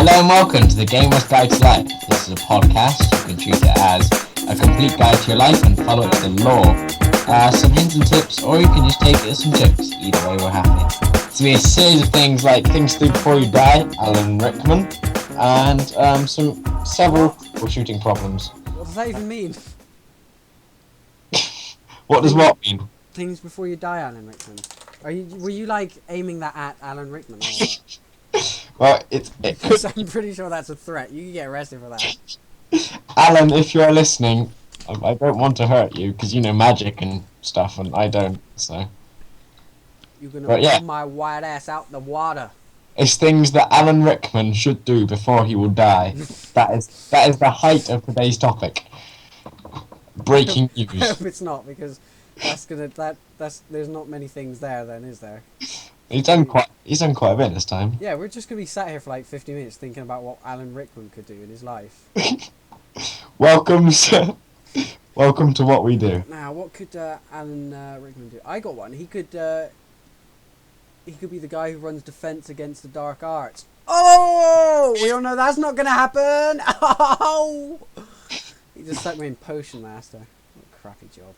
Hello and welcome to the Gamer's Guide to Life. This is a podcast. You can treat it as a complete guide to your life and follow it to the law. Some hints and tips, or you can just take it as some jokes. Either way, we're happy. It's going to be a series of things like things to do before you die, Alan Rickman, and several troubleshooting problems. What does that even mean? What does what mean? Things before you die, Alan Rickman. Were you like aiming that at Alan Rickman or what? Well, it could. I'm pretty sure that's a threat. You can get arrested for that. Alan, if you're listening, I don't want to hurt you because you know magic and stuff, and I don't. So You're gonna pull my white ass out the water. It's things that Alan Rickman should do before he will die. that is the height of today's topic. Breaking news. I hope it's not, because there's not many things there then, is there? He's done quite a bit this time. Yeah, we're just gonna be sat here for like 50 minutes thinking about what Alan Rickman could do in his life. Welcome to what we do. Now, what could Alan Rickman do? I got one. He could be the guy who runs defense against the dark arts. Oh, we all know that's not gonna happen. Oh, he just stuck me in Potion Master. What a crappy job.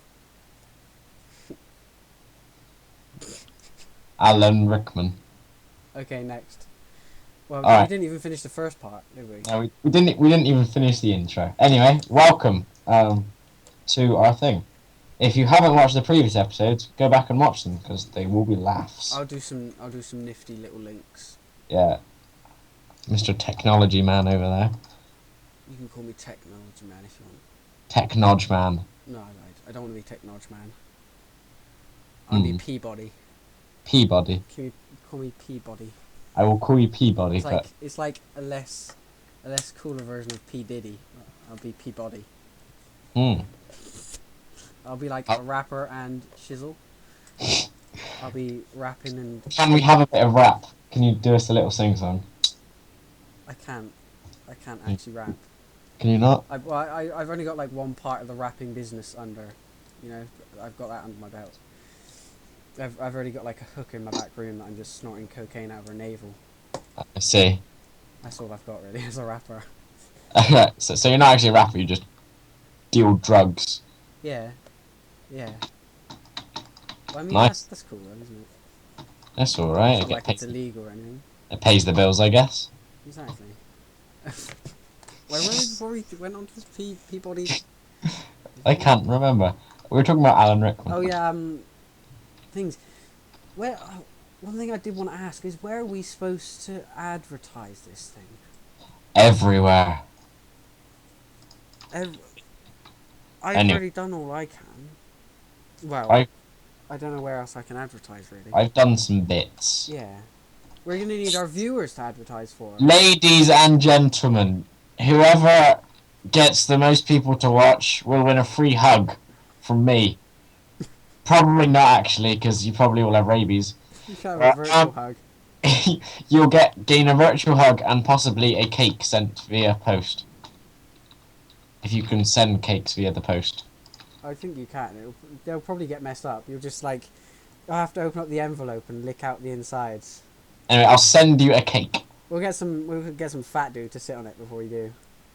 Alan Rickman. Okay, next. Well, All right. we didn't even finish the first part, did we? No, we didn't even finish the intro. Anyway, welcome to our thing. If you haven't watched the previous episodes, go back and watch them because they will be laughs. I'll do some nifty little links. Yeah, Mr. Technology Man over there. You can call me Technology Man if you want. Technology Man. No, I don't want to be Technology Man. I'll be Peabody. Peabody. Call me Peabody. I will call you Peabody. It's like a less cooler version of P Diddy. I'll be Peabody. I'll be like a rapper and shizzle. I'll be rapping and... Can we have a bit of rap? Can you do us a little sing-song? I can't actually rap. Can you not? I've only got like one part of the rapping business under, I've got that under my belt. I've already got like a hooker in my back room that I'm just snorting cocaine out of her navel. I see. That's all I've got really as a rapper. so you're not actually a rapper, you just deal drugs. Yeah. Well, I mean, nice. That's cool then, isn't it? That's alright. It's not like it's illegal or anything. It pays the bills, I guess. Exactly. Where were we before we went on to this Peabody? I can't remember. We were talking about Alan Rickman. Oh yeah, things. One thing I did want to ask is, where are we supposed to advertise this thing? Everywhere. I've already done all I can. Well, I don't know where else I can advertise, really. I've done some bits. Yeah. We're going to need our viewers to advertise for. Ladies and gentlemen, whoever gets the most people to watch will win a free hug from me. Probably not, actually, because you probably will have rabies. You can have a virtual hug. You'll gain a virtual hug and possibly a cake sent via post. If you can send cakes via the post. I think you can. They'll probably get messed up. You'll have to open up the envelope and lick out the insides. Anyway, I'll send you a cake. We'll get some fat dude to sit on it before we do.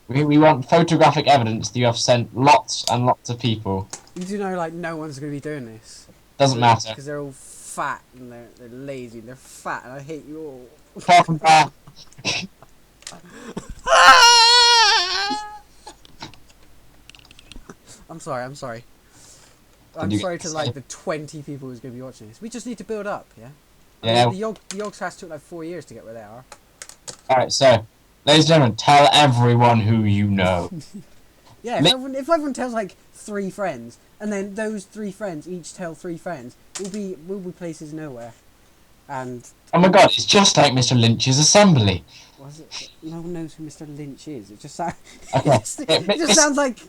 We want photographic evidence that you have sent lots and lots of people. You do know, like, no one's going to be doing this. Doesn't matter. Because they're all fat and they're lazy. They're fat and I hate you all. CraftinPair. I'm sorry. I'm sorry to like the 20 people who's going to be watching this. We just need to build up, yeah? Yeah. The Yogs Fast took like 4 years to get where they are. Alright, so, ladies and gentlemen, tell everyone who you know. Yeah, if everyone tells like 3 friends, and then those 3 friends each tell 3 friends, we'll be places nowhere. And... Oh my god, it's just like Mr. Lynch's assembly. Was it? No one knows who Mr. Lynch is. It just sounds... Okay. it just sounds like...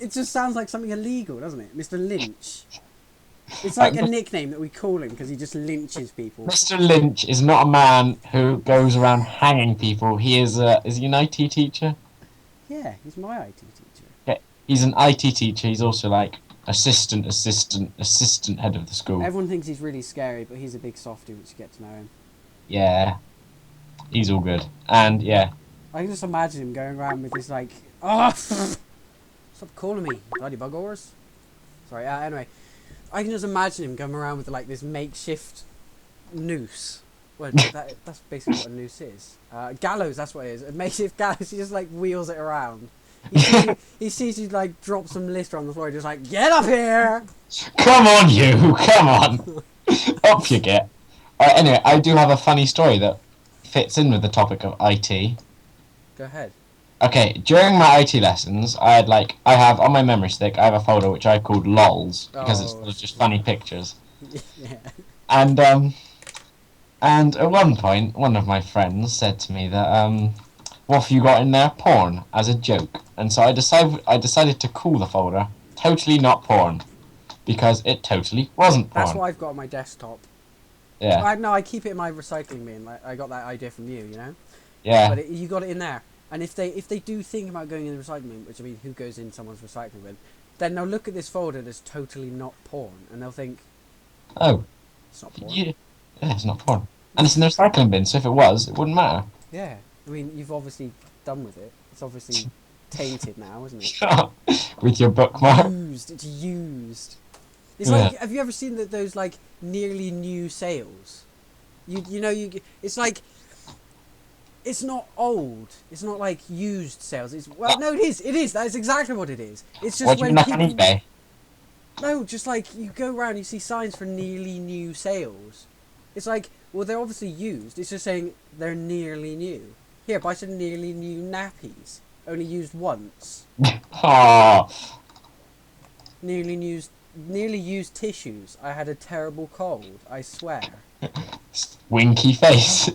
It just sounds like something illegal, doesn't it? Mr. Lynch. It's like a nickname that we call him because he just lynches people. Mr. Lynch is not a man who goes around hanging people. He is he an IT teacher? Yeah, he's my IT teacher. Yeah, he's an IT teacher. He's also like assistant head of the school. Everyone thinks he's really scary, but he's a big softie once you get to know him. Yeah. He's all good. And yeah, I can just imagine him going around with this like, oh, stop calling me, bloody buggers. Sorry. Anyway, I can just imagine him going around with like this makeshift noose. Well, that's basically what a noose is. Gallows, that's what it is. A makeshift gallows. He just like wheels it around. He sees you like drop some lister on the floor. He's just like, get up here! Come on, you! Come on! Up you get. Anyway, I do have a funny story that fits in with the topic of IT. Go ahead. Okay, during my IT lessons, I have on my memory stick, I have a folder which I called LOLs because it's full of just funny pictures. Yeah. And at one point, one of my friends said to me that what have you got in there? Porn, as a joke. And so I decided to call the folder Totally Not Porn, because it totally wasn't porn. That's what I've got on my desktop. Yeah. I keep it in my recycling bin. Like, I got that idea from you, you know. Yeah. But you got it in there. And if they do think about going in the recycling bin, which I mean, who goes in someone's recycling bin? Then they'll look at this folder that's totally not porn, and they'll think, oh, it's not porn. Yeah, it's not porn. And it's in the recycling bin, so if it was, it wouldn't matter. Yeah. I mean, you've obviously done with it. It's obviously tainted now, isn't it? With your bookmark. It's used. It's like, have you ever seen those like nearly new sales? It's like, it's not old. It's not like used sales. No, it is. It is. That is exactly what it is. It's just when people. On eBay? No, just like you go around, you see signs for nearly new sales. It's like, well, they're obviously used. It's just saying they're nearly new. Here, buy some nearly new nappies. Only used once. Oh. Nearly used tissues. I had a terrible cold. I swear. Winky face.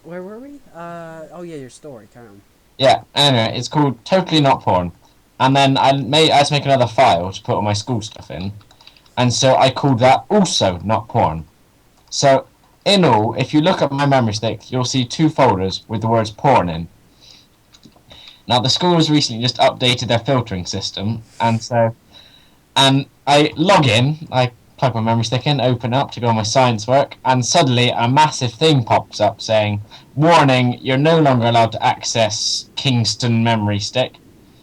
Where were we? Oh yeah, your story. Carry on. Yeah. Anyway, it's called Totally Not Porn, and then I had to make another file to put all my school stuff in, and so I called that also Not Porn. So in all, if you look at my memory stick, you'll see 2 folders with the words porn in. Now the school has recently just updated their filtering system, and I log in, I plug my memory stick in, open up to go on my science work, and suddenly a massive thing pops up saying, warning, you're no longer allowed to access Kingston memory stick.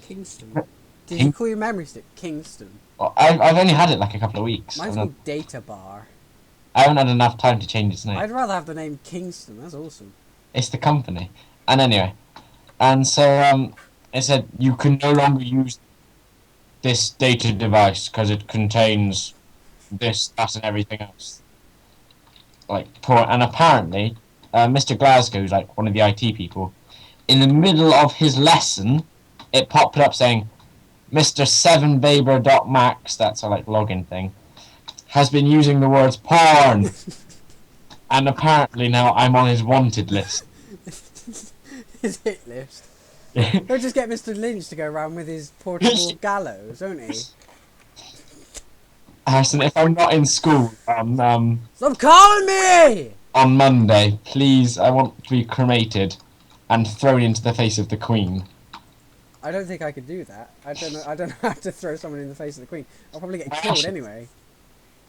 Kingston? Did you call your memory stick Kingston? Well, I've only had it like a couple of weeks. Mine's called Data Bar. I haven't had enough time to change its name. I'd rather have the name Kingston, that's awesome. It's the company. And anyway, and so it said you can no longer use this data device because it contains this, that, and everything else. Like porn. And apparently, Mr. Glasgow, who's like one of the IT people, in the middle of his lesson, it popped up saying, Mr. 7baber.max, that's a like login thing, has been using the words porn. And apparently now I'm on his wanted list. His hit list. He'll just get Mr. Lynch to go around with his portable gallows, won't he? Harrison, if I'm not in school Stop calling me! on Monday, please, I want to be cremated and thrown into the face of the Queen. I don't think I could do that. I don't know how to throw someone in the face of the Queen. I'll probably get killed anyway.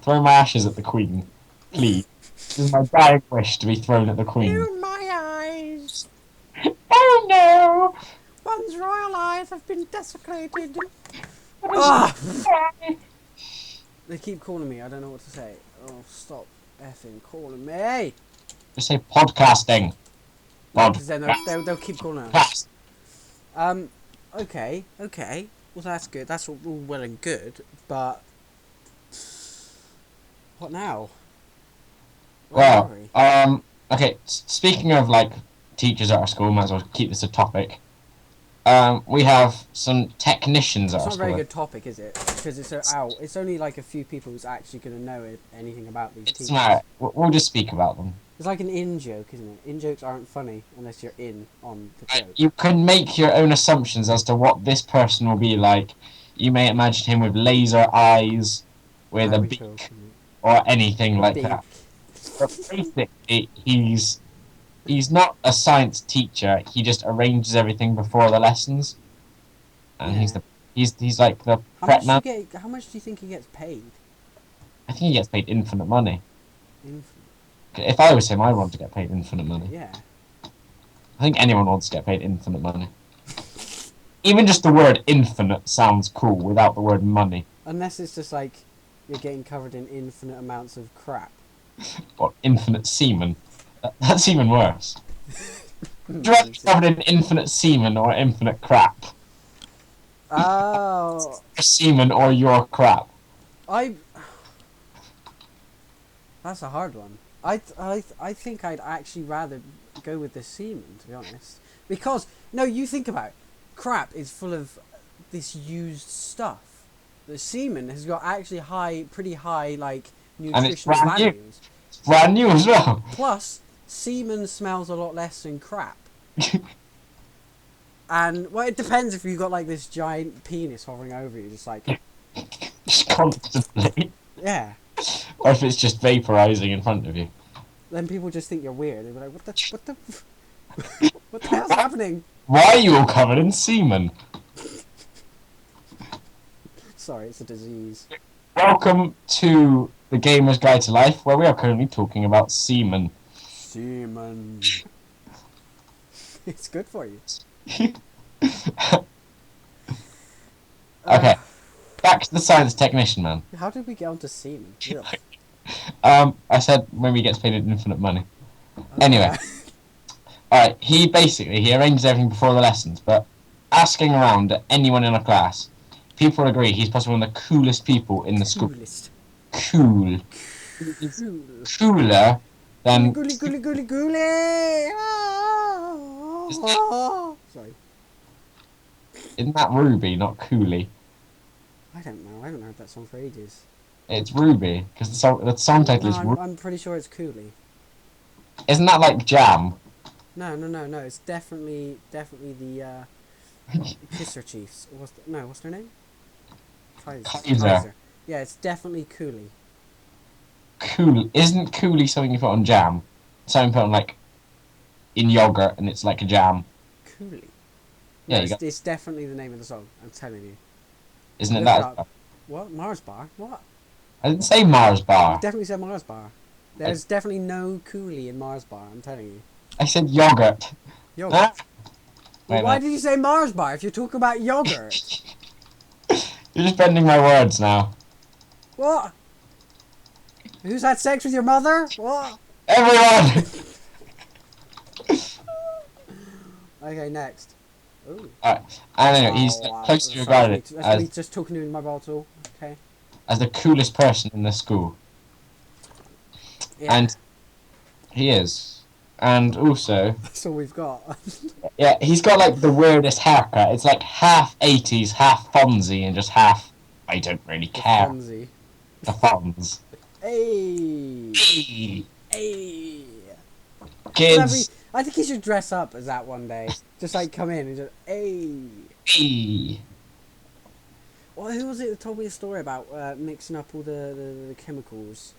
Throw my ashes at the Queen, please. This is my dying wish, to be thrown at the Queen. Ew, my eyes! Oh no! One's royal eyes have been desecrated. Ah! They keep calling me. I don't know what to say. Oh, stop effing calling me! Just say podcasting. Because then they'll keep calling us. Okay. Well, that's good. That's all well and good, but what now? Well, okay. Speaking of like teachers at our school, might as well keep this a topic. We have some technicians at our school. It's not a very good topic, is it? Because it's only like a few people who's actually going to know anything about these teachers. Not. We'll just speak about them. It's like an in joke, isn't it? In jokes aren't funny unless you're in on the joke. You can make your own assumptions as to what this person will be like. You may imagine him with laser eyes, with a beak, or anything like that. But basically, he's not a science teacher. He just arranges everything before the lessons, and he's like the prep man. How much do you think he gets paid? I think he gets paid infinite money. Infinite. If I was him, I'd want to get paid infinite money. Yeah. I think anyone wants to get paid infinite money. Even just the word infinite sounds cool without the word money. Unless it's just like you're getting covered in infinite amounts of crap. Or infinite semen. That's even worse. Would you rather be covered in infinite semen or infinite crap? Oh. Semen or your crap? That's a hard one. I think I'd actually rather go with the semen, to be honest. Because, no, you think about it. Crap is full of this used stuff. The semen has got actually pretty high, like, nutritional values. It's brand new as well. Plus, semen smells a lot less than crap. And, well, it depends if you've got, like, this giant penis hovering over you, just like... Just constantly. Yeah. Or if it's just vaporizing in front of you. Then people just think you're weird. They'll be like, what the hell's happening? Why are you all covered in semen? Sorry, it's a disease. Welcome to the Gamer's Guide to Life, where we are currently talking about semen. Semen. It's good for you. Okay, back to the science technician, man. How did we get onto semen? I said when we get paid infinite money. Anyway, alright, he arranges everything before the lessons, but asking around at anyone in a class, people agree he's possibly one of the coolest people in the school. Cool. Cooler than... Gooly. Sorry. Isn't that Ruby, not Cooley? I don't know. I haven't heard that song for ages. It's Ruby, because the song title is Ruby. I'm pretty sure it's Cooley. Isn't that like Jam? No. It's definitely the Kisser Chiefs. What's their name? Kaiser. Yeah, it's definitely Cooley. Cool. Isn't Cooley something you put on jam? Something put on like in yogurt and it's like a jam. Cooley. Yeah, no, it's definitely the name of the song. I'm telling you. Isn't it that? What? Mars Bar? What? I didn't say Mars Bar. You definitely said Mars Bar. There's definitely no Cooley in Mars Bar. I'm telling you. I said yogurt. Yogurt. Well, why did you say Mars Bar if you're talking about yogurt? You're just bending my words now. What? Who's had sex with your mother? What? Everyone! Okay, next. Ooh. Alright, and anyway, he's closely regarded as... me just talking to my bottle, okay? As the coolest person in the school. Yeah. And he is. And also... That's all we've got. Yeah, he's got like the weirdest haircut. It's like half 80s, half Fonzie, and just half... I don't really care. Fonzie. The Fonz. Hey! Hey! Hey! Kids! I think he should dress up as that one day. Just like come in and just, hey! Hey! Well, who was it that told me a story about mixing up all the chemicals?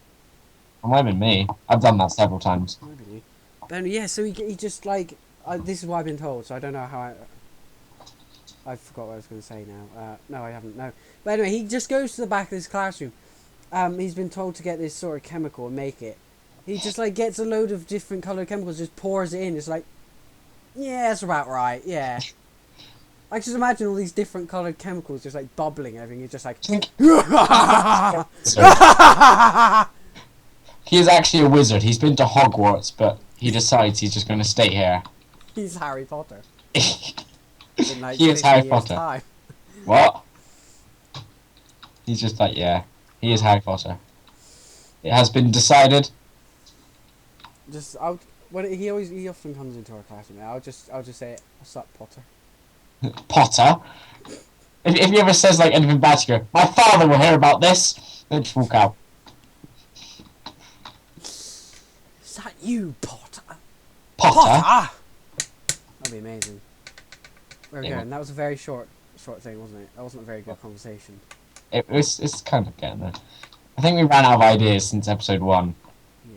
It might have been me. I've done that several times. Maybe. But yeah, so he just like... this is what I've been told, so I don't know how I forgot what I was going to say now. No, I haven't, no. But anyway, he just goes to the back of his classroom. He's been told to get this sort of chemical and make it. He just like gets a load of different coloured chemicals, just pours it in. It's like, yeah, that's about right, yeah. I just imagine all these different coloured chemicals just like bubbling and everything. He's just like... He is actually a wizard. He's been to Hogwarts, but he decides he's just going to stay here. He's Harry Potter. In, like, He is Harry Potter. Time. What? He's just like, yeah, he is Harry Potter. It has been decided. Just he often comes into our classroom. I'll just say, "What's up, Potter?" Potter. If he ever says like anything bad, you go, "My father will hear about this." Then just walk out. Is that you, Potter? Potter. That'd be amazing. There we go. And that was a very short thing, wasn't it? That wasn't a very good conversation. It's kind of getting there. I think we ran out of ideas since episode 1. Yeah.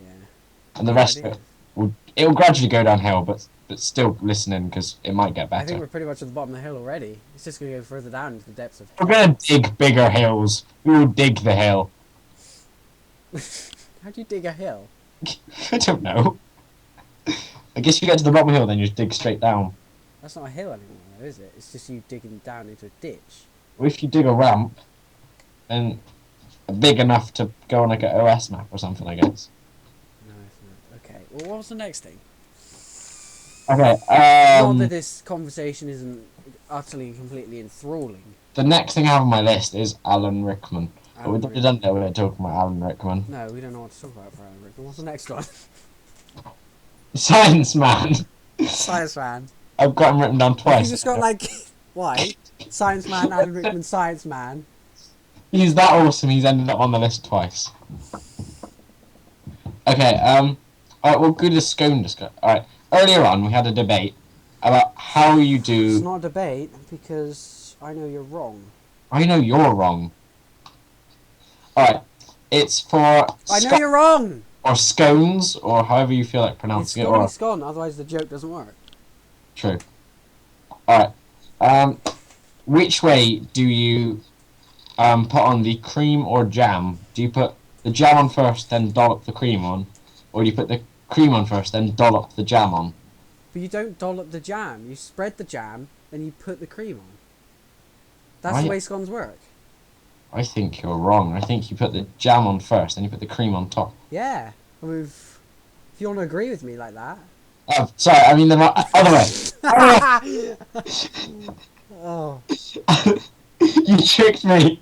And the rest of it will gradually go downhill, but still listening because it might get better. I think we're pretty much at the bottom of the hill already. It's just going to go further down into the depths of... We're going to dig bigger hills. We will dig the hill. How do you dig a hill? I don't know. I guess if you get to the bottom of the hill, then you just dig straight down. That's not a hill anymore, though, is it? It's just you digging down into a ditch. Or if you dig a ramp, and big enough to go on like an OS map or something, I guess. No, it's not. Okay. Well, what was the next thing? Okay. Not that this conversation isn't utterly and completely enthralling. The next thing I have on my list is Alan Rickman. But we Alan don't know we're talking about Alan Rickman. No, we don't know what to talk about for Alan Rickman. What's the next one? Science Man. Science Man. I've got him written down twice. You just got like, why? Science Man, Alan Rickman, Science Man. He's that awesome. He's ended up on the list twice. Okay. Alright. We'll go to scone discuss. Alright. Earlier on, we had a debate about how you do. It's not a debate because I know you're wrong. I know you're wrong. Alright. It's for. I know you're wrong. Or scones, or however you feel like pronouncing it. Or It's gone, otherwise the joke doesn't work. True. Alright. Which way do you put on the cream or jam? Do you put the jam on first, then dollop the cream on? Or do you put the cream on first, then dollop the jam on? But you don't dollop the jam. You spread the jam, then you put the cream on. That's the way scones work. I think you're wrong. I think you put the jam on first, then you put the cream on top. Yeah. I mean, if you want to agree with me like that. Oh, sorry, I mean the other way. Oh. You tricked me.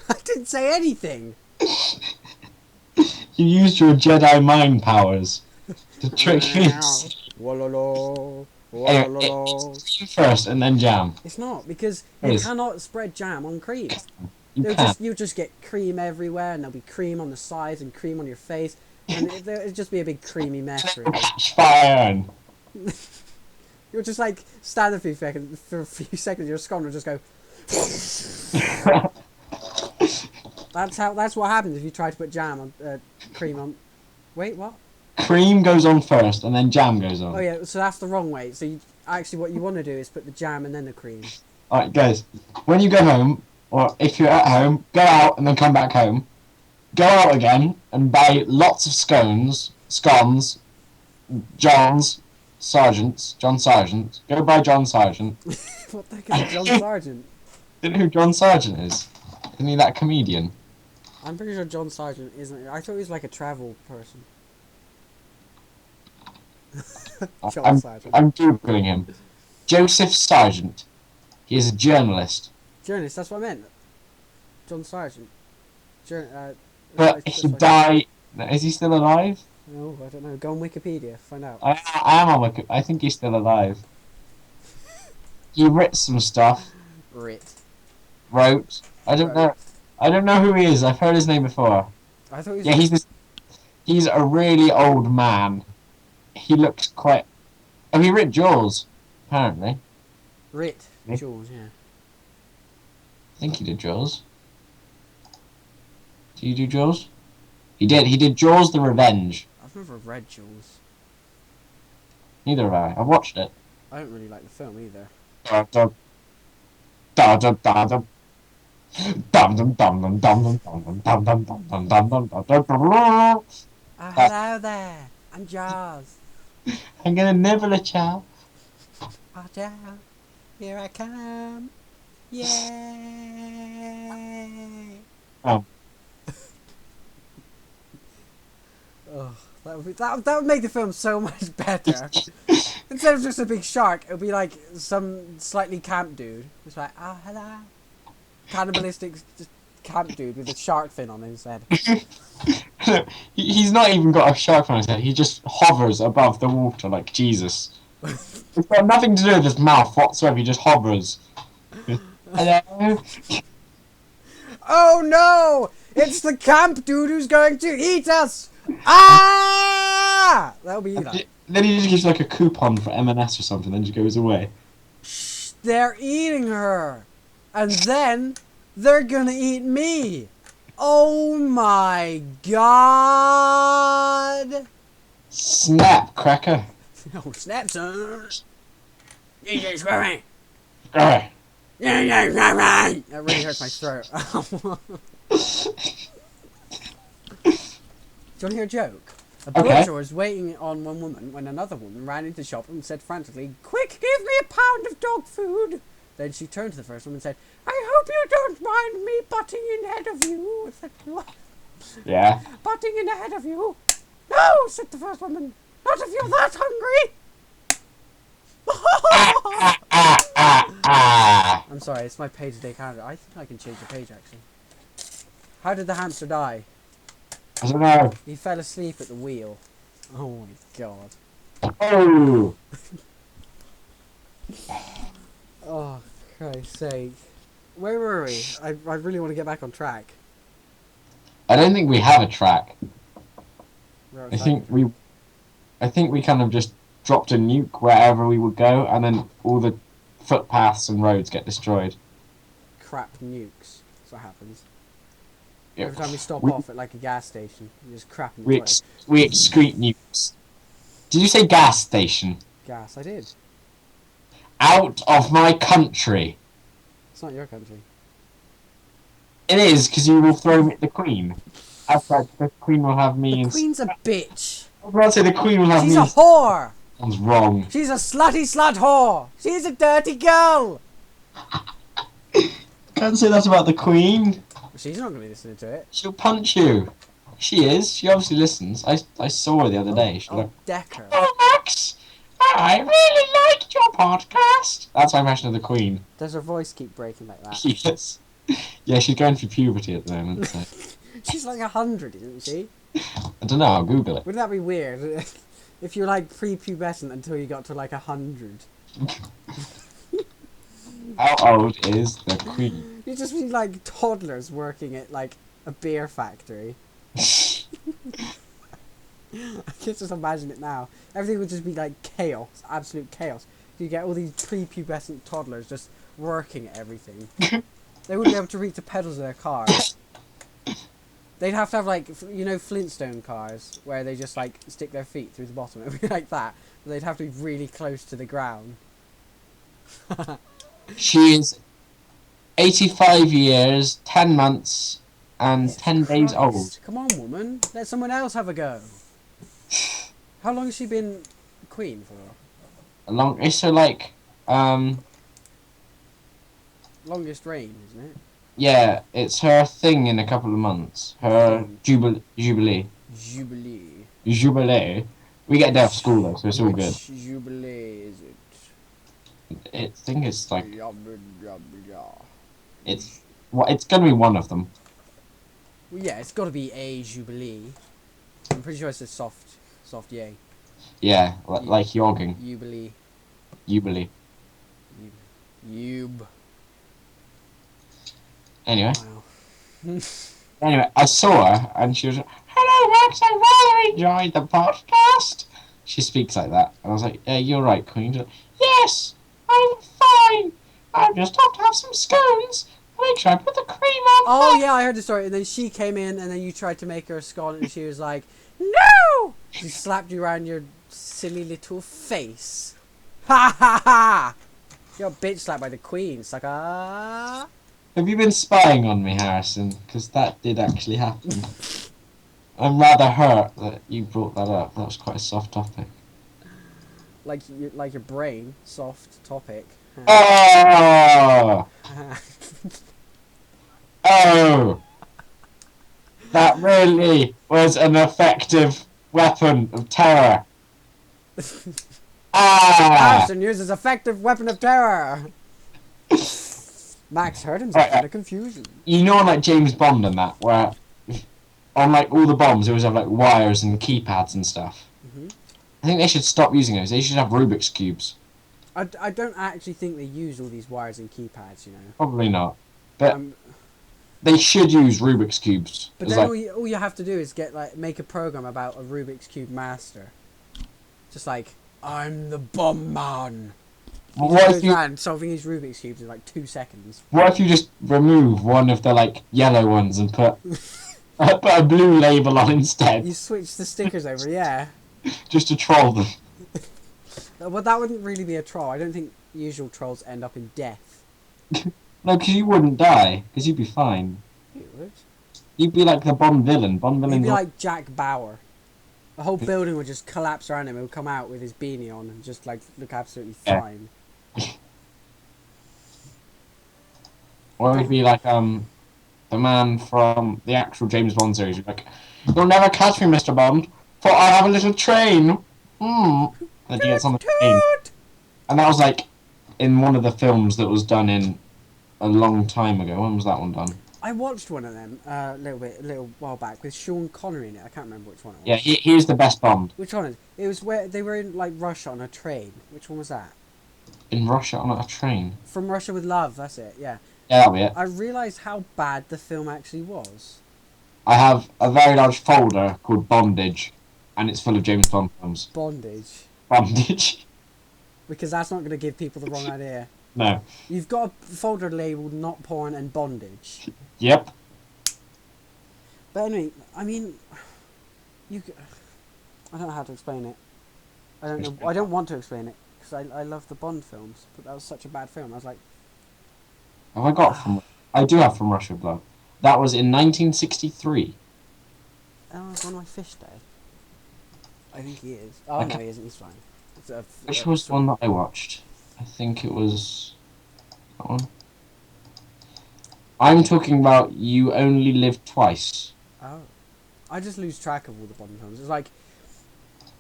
I didn't say anything. You used your Jedi mind powers to trick me. Anyway, it's cream first and then jam. It's not, because you cannot spread jam on cream. You'll just get cream everywhere, and there'll be cream on the sides and cream on your face, and it'll just be a big creamy mess. Really. Fire. You'll just like stand there for a few seconds. Your scone will just go. That's what happens if you try to put jam on cream on. Wait, what? Cream goes on first, and then jam goes on. Oh yeah, so that's the wrong way. So actually, what you want to do is put the jam and then the cream. Alright, guys. When you go home, or if you're at home, go out and then come back home. Go out again and buy lots of scones, John Sargent. Go buy John Sargent. What the heck is John Sargent? Do you know who John Sargent is? Isn't he that comedian? I'm pretty sure John Sargent isn't. I thought he was like a travel person. Sargent. I'm googling him. Joseph Sargent. He is a journalist. Journalist, that's what I meant. John Sargent. But he died. Is he still alive? No, I don't know. Go on Wikipedia, find out. I am on Wikipedia. I think he's still alive. He wrote some stuff. Wrote. I don't know. I don't know who he is. I've heard his name before. I thought he was he's a really old man. He looks quite. Oh, he wrote Jaws, apparently. Jaws, yeah. I think he did Jaws. Did you do Jaws? He did. He did Jaws: The Revenge. I've never read Jaws. Neither have I. I've watched it. I don't really like the film either. Hello there. I'm Jaws. I'm gonna nibble a chow. Watch out. Here I come. Yay! Oh. Oh, that would make the film so much better. Instead of just a big shark, it would be like some slightly camp dude. It's like, oh, hello. Cannibalistic just camp dude with a shark fin on his head. He's not even got a shark fin on his head. He just hovers above the water like Jesus. It's got nothing to do with his mouth whatsoever. He just hovers. Hello? Oh no! It's the camp dude who's going to eat us! Ah! That'll be that. Then he just gives like a coupon for M&S or something, then just goes away. Shh, they're eating her! And then they're gonna eat me! Oh my god! Snap, cracker. Oh, snap, son! You just me! Alright. That really hurts my throat. Do you want to hear a joke? A Okay. butcher was waiting on one woman when another woman ran into the shop and said frantically, "Quick, give me a pound of dog food." Then she turned to the first woman and said, "I hope you don't mind me butting in ahead of you." I said, "What? Yeah. Butting in ahead of you?" "No," said the first woman. "Not if you're that hungry." I'm sorry, it's my page day calendar. I think I can change the page actually. How did the hamster die? I don't know. He fell asleep at the wheel. Oh my god. Oh. Oh, Christ's sake. Where were we? I really want to get back on track. I don't think we have a track. Where was I that think from? we kind of just dropped a nuke wherever we would go, and then all the footpaths and roads get destroyed. Crap nukes. That's what happens. Yeah. Every time we stop off at like a gas station, you just crap in the We toilet. we excrete nukes. Did you say gas station? Gas, I did. Out of my country. It's not your country. It is, because you will throw me at the Queen. Outside, the Queen will have me. The Queen's a bitch. I was about to say the Queen will have She's me. a whore. Sounds wrong. She's a slutty slut whore. She's a dirty girl. Can't say that about the Queen. She's not going to be listening to it. She'll punch you. She is. She obviously listens. I saw her the other day. She's like, deck her. "Oh, Max, I really liked your podcast." That's my impression of the Queen. Does her voice keep breaking like that? Yes. Yeah, she's going through puberty at the moment. So. She's like 100, isn't she? I don't know. I'll Google it. Wouldn't that be weird? If you're like pre-pubescent until you got to like 100. How old is the Queen? You'd just be like toddlers working at like a beer factory. I can just imagine it now. Everything would just be like chaos, absolute chaos. You get all these pre-pubescent toddlers just working at everything. They wouldn't be able to reach the pedals of their cars. They'd have to have like, you know, Flintstone cars where they just like stick their feet through the bottom. It'd be like that. But they'd have to be really close to the ground. She is 85 years, 10 months, and 10 days old. Come on, woman. Let someone else have a go. How long has she been queen for? It's her like, Longest reign, isn't it? yeah, it's her thing in a couple of months. Her jubilee. Jubilee. We get there for school though, so it's all good. Which jubilee is it? I think it's like Yabba, yabba, yah. it's gonna be one of them. Well, yeah, it's got to be a jubilee. I'm pretty sure it's a soft yay. Yeah, like yogging. Jubilee. Jubilee. Yub. Anyway. Wow. Anyway, I saw her and she was like, "Hello, Max. I rather enjoyed the podcast." She speaks like that, and I was like, "Yeah, you're right, Queen." She's like, "Yes, I'm fine. I just have to have some scones. Make sure I put the cream on." Oh yeah, I heard the story. And then she came in, and then you tried to make her a scone, and she was like, "No!" She slapped you around your silly little face. Ha ha ha! You're bitch slapped by the Queen, sucker. Have you been spying on me, Harrison? Because that did actually happen. I'm rather hurt that you brought that up. That was quite a soft topic. Like your brain, soft topic. Oh! Oh! That really was an effective weapon of terror. Ah! Harrison uses effective weapon of terror. Max hurt himself in the confusion. You know, like James Bond and that, where on like all the bombs, they always have like wires and keypads and stuff. I think they should stop using those. They should have Rubik's cubes. I don't actually think they use all these wires and keypads, you know. Probably not, but they should use Rubik's cubes. But then all you have to do is make a program about a Rubik's cube master. Just like, I'm the bomb man. What if you solving his Rubik's cubes in like 2 seconds? What if you just remove one of the like yellow ones and put a blue label on instead? You switch the stickers over, yeah. Just to troll them. Well, that wouldn't really be a troll. I don't think usual trolls end up in death. No, because you wouldn't die. Because you'd be fine. You would. You'd be like the Bond villain. Bond villain. You'd be like Jack Bauer. The whole building would just collapse around him. He would come out with his beanie on and just like look absolutely Yeah. fine. Or it'd be like the man from the actual James Bond series. He'd be like, "You'll never catch me, Mr. Bond, for I have a little train." And he gets on Toot the train, toot! and that was like in one of the films that was done in a long time ago. When was that one done? I watched one of them a little while back with Sean Connery in it. I can't remember which one it was. Yeah, here's the best Bond. Which one is? It was where they were in like Russia on a train. Which one was that? In Russia on a train. From Russia with Love. That's it. Yeah. Yeah, that'll be it. I realised how bad the film actually was. I have a very large folder called Bondage, and it's full of James Bond films. Bondage. Bondage. Because that's not going to give people the wrong idea. No. You've got a folder labelled not porn and bondage. Yep. But anyway, I mean, I don't know how to explain it. I don't know. I don't want to explain it because I love the Bond films, but that was such a bad film. I was like, Have I got from? I do have From Russia with Love. That was in 1963. oh, it's on my fish day. I think he is. Oh no, he isn't. He's fine. Which was the one that I watched? I think it was that one. I'm talking about You Only Live Twice, Oh, I just lose track of all the Bond films. It's like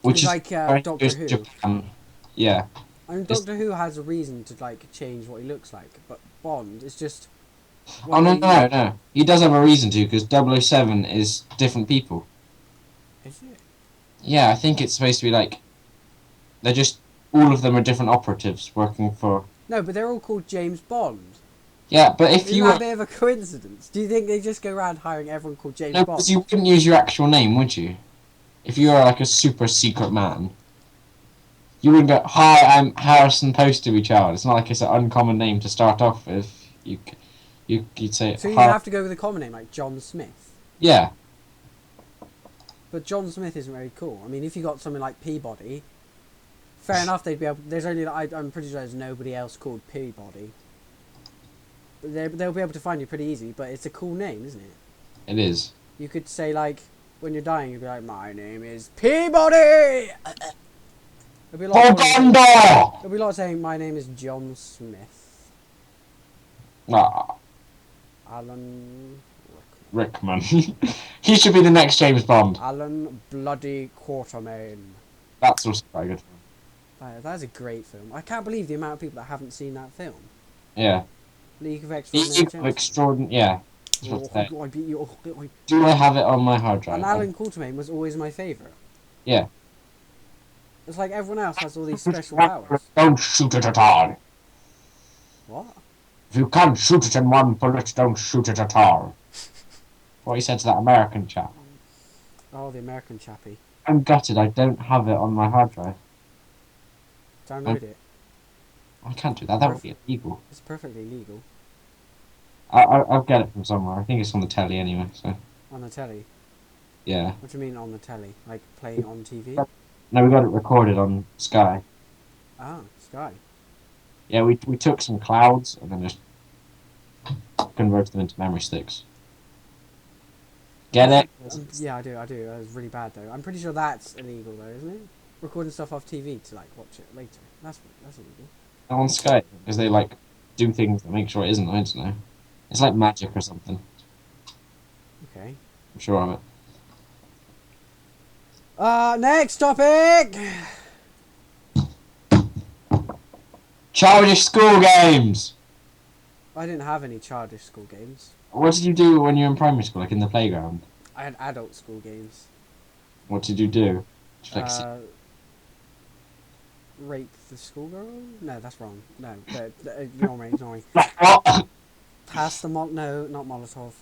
which it's is like very Doctor close to Who. Japan. Yeah. I mean, Doctor Who has a reason to like change what he looks like, but Bond is just. Oh no. He does have a reason to because 007 is different people. Is it? Yeah, I think it's supposed to be like they're just all of them are different operatives working for. No, but they're all called James Bond. Yeah, but if Isn't you that were a bit of a coincidence? Do you think they just go around hiring everyone called James no, Bond? because you wouldn't use your actual name, would you? If you were like a super secret man, you wouldn't go, "Hi, I'm Harrison Posterby Child." It's not like it's an uncommon name to start off with. You'd say. So you'd have to go with a common name like John Smith. Yeah. But John Smith isn't very cool. I mean, if you got something like Peabody, fair enough. They'd be able. There's only. I'm pretty sure there's nobody else called Peabody. They'll be able to find you pretty easy. But it's a cool name, isn't it? It is. You could say like when you're dying, you'd be like, "My name is Peabody." It'd be like Poganda! it'd be like saying, "My name is John Smith." Ah, Alan Rickman. He should be the next James Bond. Alan Bloody Quatermain. That's also quite a good film. That's a great film. I can't believe the amount of people that haven't seen that film. Yeah. League of Extraordinary. Yeah. That's what to say. I beat you. Do I have it on my hard drive? And Alan Quatermain was always my favourite. Yeah. It's like everyone else has all these special powers. Don't shoot it at all. What? If you can't shoot it in one bullet, don't shoot it at all. What he said to that American chap. Oh, the American chappie. I'm gutted. I don't have it on my hard drive. Download it. I can't do that. That would be illegal. It's perfectly legal. I'll get it from somewhere. I think it's on the telly anyway. So On the telly. yeah. What do you mean on the telly? Like playing on TV? No, we got it recorded on Sky. Ah, Sky. Yeah, we took some clouds and then just converted them into memory sticks. Get it? Yeah, I do. That was really bad though. I'm pretty sure that's illegal though, isn't it? Recording stuff off TV to like watch it later. That's illegal. On Sky because they like do things that make sure it isn't. I don't know. It's like magic or something. Okay. I'm sure of it. Next topic. Childish school games. I didn't have any childish school games. What did you do when you were in primary school, like in the playground? I had adult school games. What did you do? Just, like, Rape the schoolgirl? No, that's wrong. No, ignore me. what? Pass the no, not Molotov.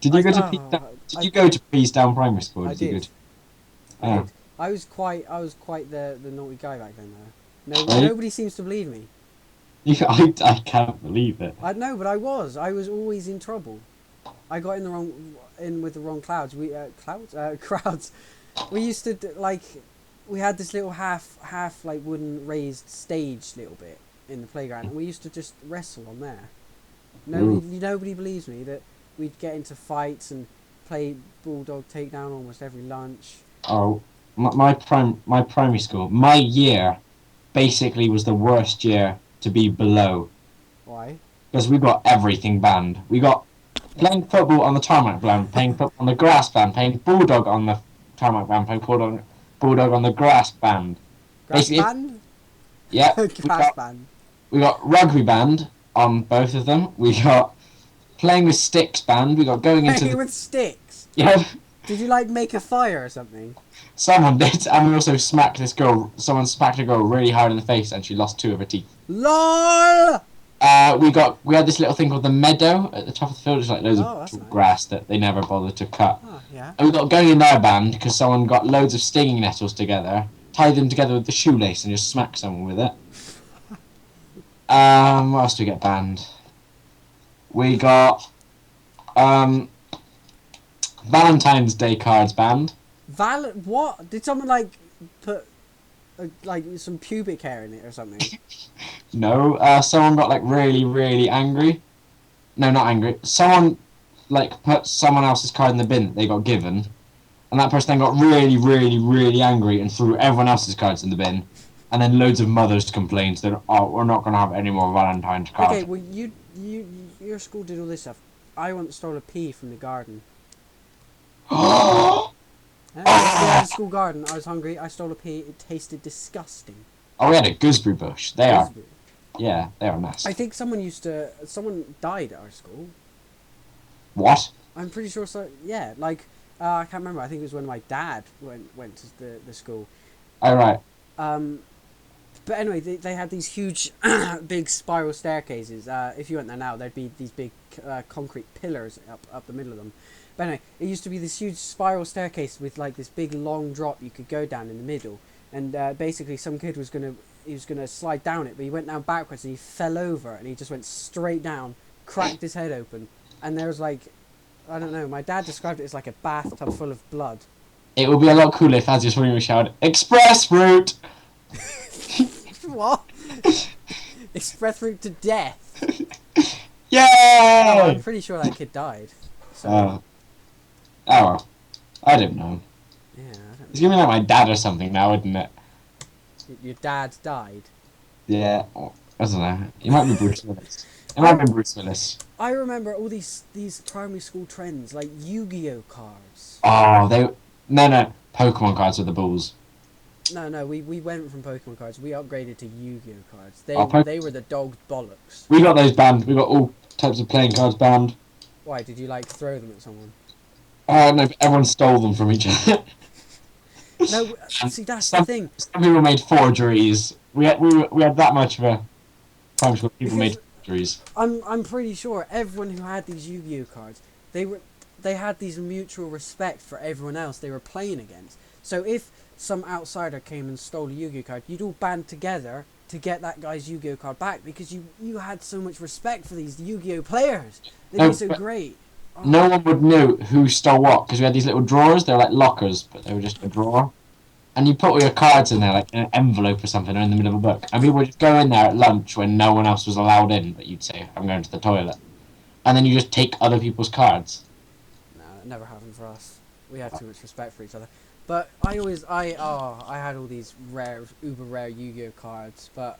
Did you go to Peace Down Primary School? Or I did. You go did. to... I did. I was quite the naughty guy back then though. No, Really? nobody seems to believe me. I can't believe it. I know, but I was always in trouble. I got in with the wrong crowds. Crowds. We used to we had this little half like wooden raised stage little bit in the playground, and we used to just wrestle on there. Nobody believes me that we'd get into fights and play Bulldog Takedown almost every lunch. Oh, my primary school, my year basically was the worst year to be below Why? because we got everything banned. We got playing football on the tarmac banned, playing football on the grass banned, playing Bulldog on the tarmac banned, playing Bulldog on the grass banned. Grass Basically, band? yeah, Grass band. we got rugby banned on both of them. We got playing with sticks banned. We got going into Playing with sticks? yeah. Did you like make a fire or something? Someone did, and we also smacked this girl. Someone smacked a girl really hard in the face, and she lost 2 of her teeth. LOL! We had this little thing called the meadow at the top of the field, just like loads of Nice. grass that they never bothered to cut. Oh, yeah. And we got going in there banned because someone got loads of stinging nettles together, tied them together with the shoelace, and just smacked someone with it. What else do we get banned? We got Valentine's Day cards banned. What? Did someone like put like some pubic hair in it or something? No, someone got like really, really angry. No, not angry. Someone like put someone else's card in the bin that they got given, and that person then got really, really, really angry and threw everyone else's cards in the bin. And then loads of mothers complained that, oh, we're not going to have any more Valentine's cards. Okay, well your school did all this stuff. I once stole a pea from the garden. Oh, We had a school garden. I was hungry. I stole a pea. It tasted disgusting. we had a gooseberry bush. They are, Gooseberry. yeah, they are nasty. I think someone died at our school. What? I'm pretty sure so. Yeah, like I can't remember. I think it was when my dad went to the school. Oh, right. But anyway, they had these huge, big spiral staircases. If you went there now, there'd be these big concrete pillars up the middle of them. But anyway, it used to be this huge spiral staircase with like this big long drop you could go down in the middle. And basically, some kid was gonna slide down it, but he went down backwards and he fell over and he just went straight down, cracked his head open, and there was like, I don't know. My dad described it as like a bathtub full of blood. It would be a lot cooler if as you're swimming, we shouted, "Express route!" What? Express route to death. Yay! Oh, I'm pretty sure that kid died. So, Oh, well. I don't know. yeah, I don't It's gonna be like my dad or something now, isn't it? know. Your dad died. Yeah, I don't know. He might be Bruce Willis. It might be Bruce Willis. I remember all these primary school trends, like Yu-Gi-Oh cards. Oh, no, Pokemon cards with the balls. No, we went from Pokemon cards. We upgraded to Yu-Gi-Oh cards. They were the dog bollocks. We got those banned. We got all types of playing cards banned. Why, did you like throw them at someone? No, everyone stole them from each other. No, see, that's the thing. Some people made forgeries. We had that much of a time where people made forgeries. I'm pretty sure everyone who had these Yu-Gi-Oh cards, they had these mutual respect for everyone else they were playing against. So if some outsider came and stole a Yu-Gi-Oh card, you'd all band together to get that guy's Yu-Gi-Oh card back because you had so much respect for these Yu-Gi-Oh players. They'd be so great. Oh. No one would know who stole what because we had these little drawers. They were like lockers, but they were just a drawer. And you put all your cards in there, like in an envelope or something, or in the middle of a book. And people would just go in there at lunch when no one else was allowed in, but you'd say, "I'm going to the toilet," and then you just take other people's cards. No, that never happened for us. We had too much respect for each other. But I had all these uber rare Yu-Gi-Oh cards, but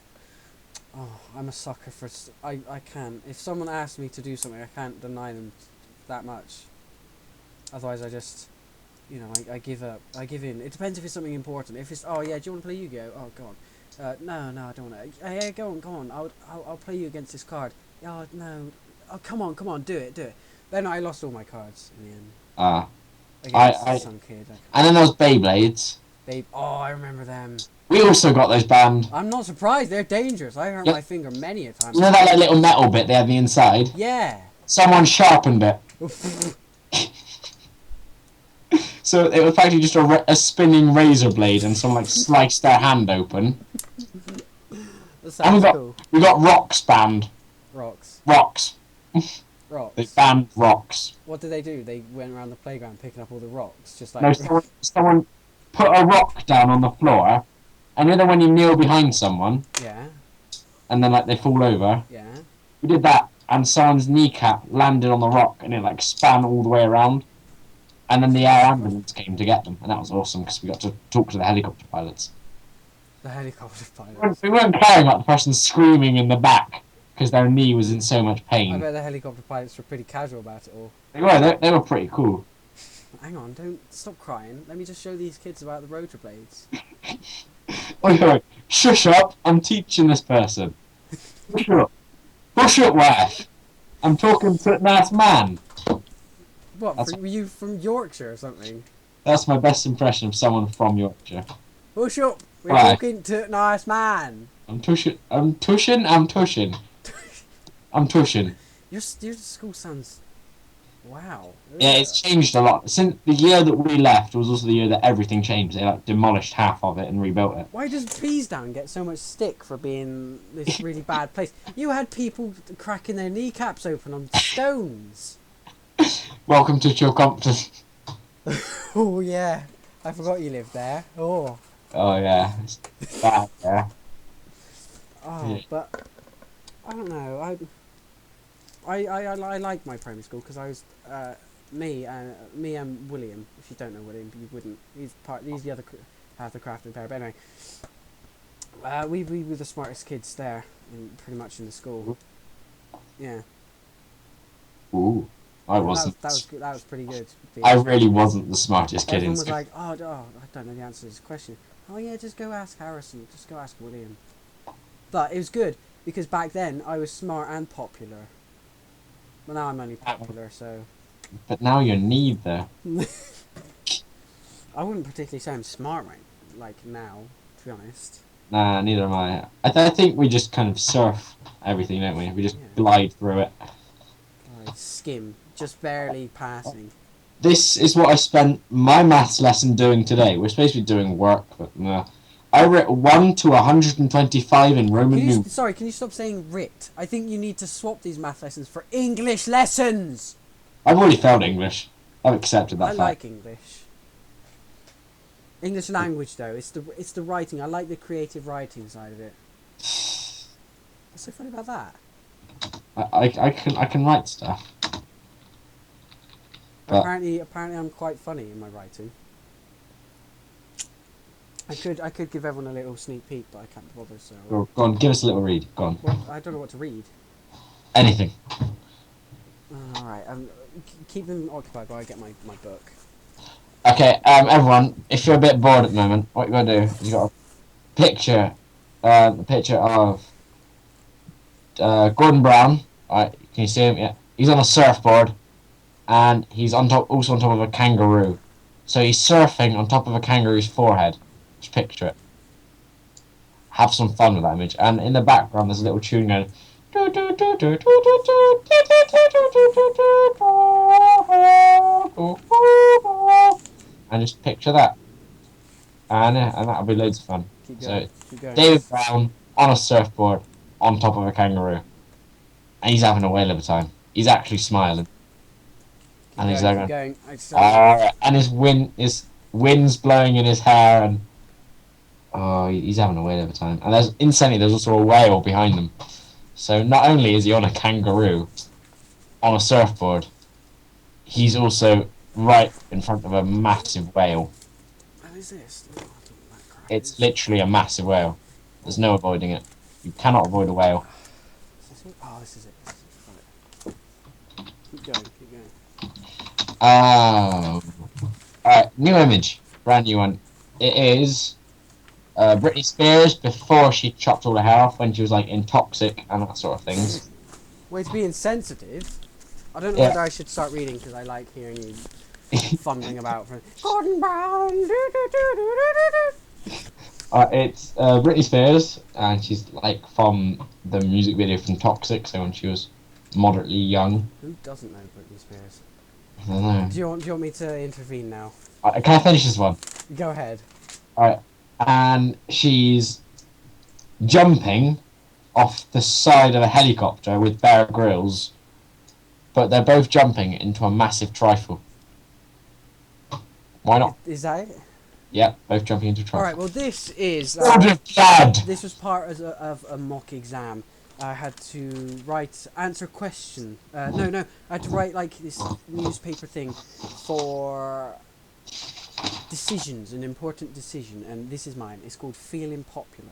I'm a sucker for. I can't. If someone asks me to do something, I can't deny them that much. Otherwise, I just, I give up. I give in. It depends if it's something important. If it's, oh yeah, do you want to play Yu-Gi-Oh? Oh, go on. No, I don't want to. Hey, go on. I'll play you against this card. Oh no. Oh, come on, do it. Then I lost all my cards in the end. Against some kid. And then there was Beyblades. I remember them. We also got those banned. I'm not surprised. They're dangerous. I hurt my finger many a time. You know that like, little metal bit they had on the inside? Yeah. Someone sharpened it. So it was practically just a spinning razor blade and someone like sliced their hand open. That sounds cool. We got rocks banned. Rocks. They banned rocks. What did they do? They went around the playground picking up all the rocks, just like. No, someone put a rock down on the floor, and then when you kneel behind someone. Yeah. And then like they fall over. Yeah. We did that, and someone's kneecap landed on the rock, and it like span all the way around. And then the air ambulance came to get them, and that was awesome because we got to talk to the helicopter pilots. The helicopter pilots. We weren't caring about the person screaming in the back because their knee was in so much I pain. bet the helicopter pilots were pretty casual about it all. They were pretty cool. Hang on, don't stop crying. Let me just show these kids about the rotor blades. Wait, shush up! I'm teaching this person. Push up, wife. I'm talking to a nice man. What? Were you from Yorkshire or something? That's my best impression of someone from Yorkshire. Push up! We're Right. talking to a nice man. I'm tushing. Your school sounds. Wow. Yeah, it's changed a lot. Since the year that we left was also the year that everything changed. They like demolished half of it and rebuilt it. Why does Peasdown get so much stick for being this really bad place? You had people cracking their kneecaps open on stones. Welcome to Chilcompton. Oh yeah, I forgot you lived there. Oh. Oh yeah, it's bad there. Oh, yeah. But I don't know. I like my primary school because I was me and William. If you don't know William, you wouldn't. He's the other half the CraftinPair. But anyway, we were the smartest kids there, pretty much in the school. Yeah. Ooh, I wasn't. That was pretty good. I really wasn't the smartest kid in Everyone was school. like, oh, I don't know the answer to this question. Oh yeah, just go ask Harrison. Just go ask William. But it was good because back then I was smart and popular. Well, now I'm only popular, so. But now you're neither. I wouldn't particularly say I'm smart like now, to be honest. Nah, neither am I. I think we just kind of surf everything, don't we? We just glide through it. Skim, just barely passing. This is what I spent my maths lesson doing today. We're supposed to be doing work, but no. I wrote 1 to 125 in Roman numerals. Sorry, can you stop saying writ? I think you need to swap these math lessons for English lessons! I've already failed English. I've accepted that fact. I like English. English language, though. It's the writing. I like the creative writing side of it. What's so funny about that? I can write stuff. But Apparently I'm quite funny in my writing. I could give everyone a little sneak peek, but I can't bother. So go on, give us a little read. Go on. well, I don't know what to read. Anything. All right. Keep them occupied while I get my book. Okay, everyone, if you're a bit bored at the moment, what you gotta do is you got a picture of Gordon Brown. Alright, can you see him? Yeah. He's on a surfboard, and he's also on top of a kangaroo. So he's surfing on top of a kangaroo's forehead. Just picture it. Have some fun with that image. And in the background, there's a little tune going. And just picture that. And that'll be loads of fun. Keep going. David Brown on a surfboard on top of a kangaroo. And he's having a whale of a time. He's actually smiling. And he's like, and his wind's blowing in his hair, and he's having a whale of a time. And there's also a whale behind them. So not only is he on a kangaroo, on a surfboard, he's also right in front of a massive whale. What is this? It's literally a massive whale. There's no avoiding it. You cannot avoid a whale. Oh, this is it. Keep going. Alright, new image. Brand new one. It is Britney Spears before she chopped all her hair off, when she was like intoxic and that sort of things. Well, it's being sensitive. I don't know whether I should start reading because I like hearing you fumbling about for Gordon Brown. It's Britney Spears, and she's like from the music video from Toxic, so when she was moderately young. Who doesn't know Britney Spears? I don't know. Do you want me to intervene now? Can I finish this one? Go ahead. Alright, and she's jumping off the side of a helicopter with Bear Grylls, but they're both jumping into a massive trifle. Why not? Is that it? Yeah, both jumping into a trifle. Alright, well this is... This was part of a mock exam I had to answer a question. No, I had to write like this newspaper thing for decisions, an important decision, and this is mine. It's called Feeling Popular.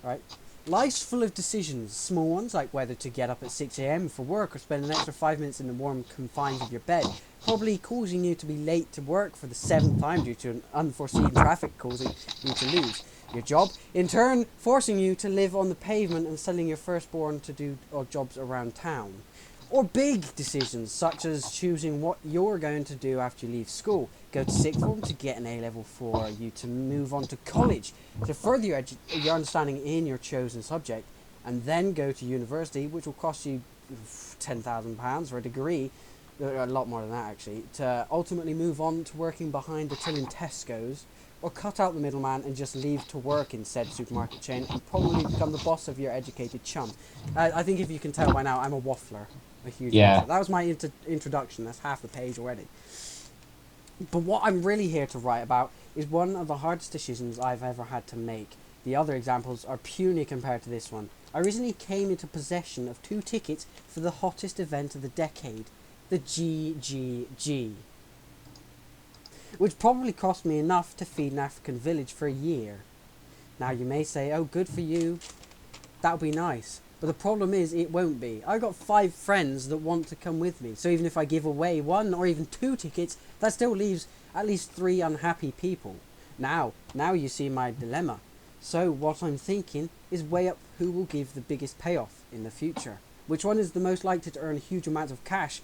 Right? Life's full of decisions, small ones like whether to get up at 6 a.m. for work or spend an extra 5 minutes in the warm confines of your bed, probably causing you to be late to work for the 7th time due to an unforeseen traffic causing you to lose your job, in turn forcing you to live on the pavement and selling your firstborn to do odd jobs around town. Or big decisions such as choosing what you're going to do after you leave school, go to sixth form to get an A-level for you to move on to college to further your understanding in your chosen subject, and then go to university, which will cost you £10,000 for a degree, a lot more than that actually, to ultimately move on to working behind the till in Tesco's, or cut out the middleman and just leave to work in said supermarket chain and probably become the boss of your educated chum. I think if you can tell by now, I'm a waffler. A huge waffler. That was my introduction. That's half the page already. But what I'm really here to write about is one of the hardest decisions I've ever had to make. The other examples are puny compared to this one. I recently came into possession of 2 tickets for the hottest event of the decade, the GGG, which probably cost me enough to feed an African village for a year. Now you may say, oh, good for you, that would be nice. But the problem is, it won't be. I've got 5 friends that want to come with me, so even if I give away 1 or even 2 tickets, that still leaves at least 3 unhappy people. Now you see my dilemma. So what I'm thinking is weigh up who will give the biggest payoff in the future. Which one is the most likely to earn huge amounts of cash?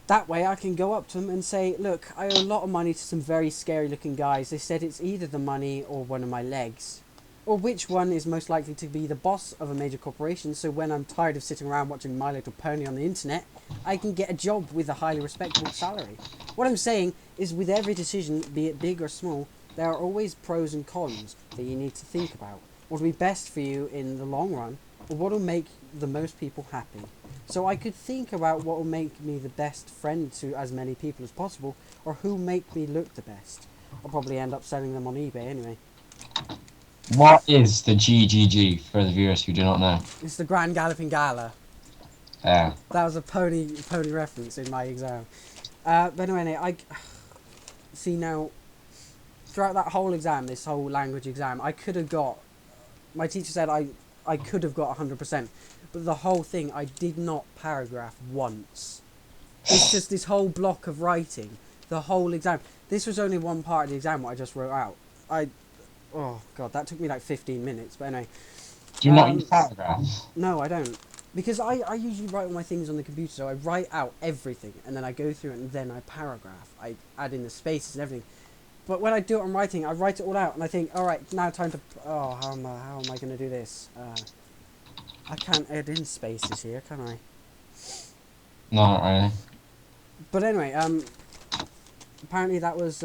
That way I can go up to them and say, look, I owe a lot of money to some very scary looking guys. They said it's either the money or one of my legs. Or which one is most likely to be the boss of a major corporation, so when I'm tired of sitting around watching My Little Pony on the internet, I can get a job with a highly respectable salary. What I'm saying is, with every decision, be it big or small, there are always pros and cons that you need to think about. What will be best for you in the long run, or what will make the most people happy. So I could think about what will make me the best friend to as many people as possible, or who will make me look the best. I'll probably end up selling them on eBay anyway. What is the GGG for the viewers who do not know? It's the Grand Galloping Gala. Yeah. That was a pony reference in my exam. But anyway, I see now. Throughout that whole exam, this whole language exam, I could have got. My teacher said I could have got 100%, but the whole thing I did not paragraph once. It's just this whole block of writing, the whole exam. This was only one part of the exam what I just wrote out. Oh god, that took me like 15 minutes. But anyway. Do you not use paragraphs? No, I don't. Because I usually write all my things on the computer, so I write out everything, and then I go through it, and then I paragraph. I add in the spaces and everything. But when I do it on writing, I write it all out, and I think, alright, now time to... Oh, how am I going to do this? I can't add in spaces here, can I? No, not really. But anyway, apparently that was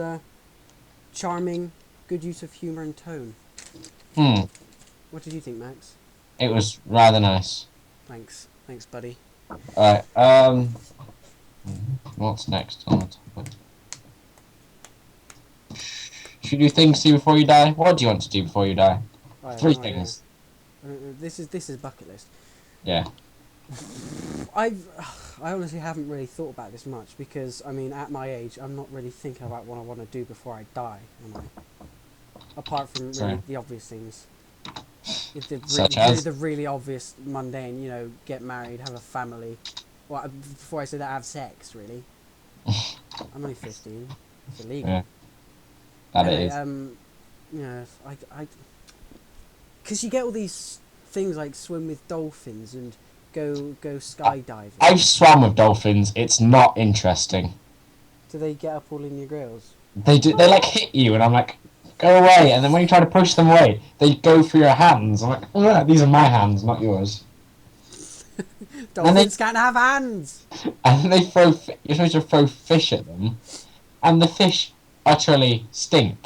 charming, good use of humour and tone. What did you think, Max? It was rather nice. Thanks, buddy. Alright, what's next on the topic? Should you do things to do before you die? What do you want to do before you die? 3 things. This is bucket list. Yeah. I honestly haven't really thought about this much because, I mean, at my age, I'm not really thinking about what I want to do before I die, am I? Apart from really the obvious things. Such as? The really obvious, mundane, you know, get married, have a family. Well, before I say that, have sex, really. I'm only 15. It's illegal. Yeah. That anyway, it is. You know, because you get all these things like swim with dolphins and go skydiving. I've swam with dolphins. It's not interesting. Do they get up all in your grills? They do. They like hit you, and I'm like, go away. And then when you try to push them away, they go for your hands. I'm like, oh, these are my hands, not yours. Dolphins can't have hands. And they throw. You're supposed to throw fish at them, and the fish utterly stink.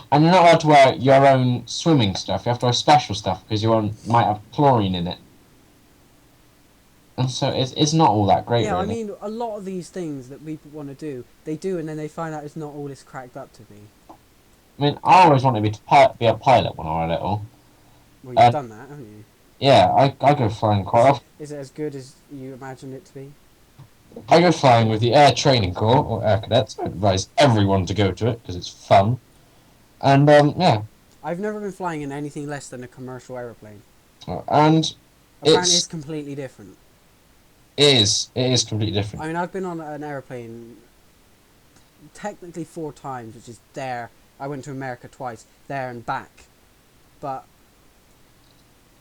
And you're not allowed to wear your own swimming stuff. You have to wear special stuff because your own might have chlorine in it. And so it's not all that great. Yeah, really. I mean, a lot of these things that people want to do, they do, and then they find out it's not all it's cracked up to be. I mean, I always wanted to be a pilot when I was little. Well, you've done that, haven't you? Yeah, I go flying quite often. Is it as good as you imagined it to be? I go flying with the Air Training Corps, or Air Cadets. I advise everyone to go to it, because it's fun. And, yeah. I've never been flying in anything less than a commercial aeroplane. And Apparently, it's it's completely different. it is completely different. I mean, I've been on an aeroplane technically 4 times, which is there. I went to America twice, there and back. But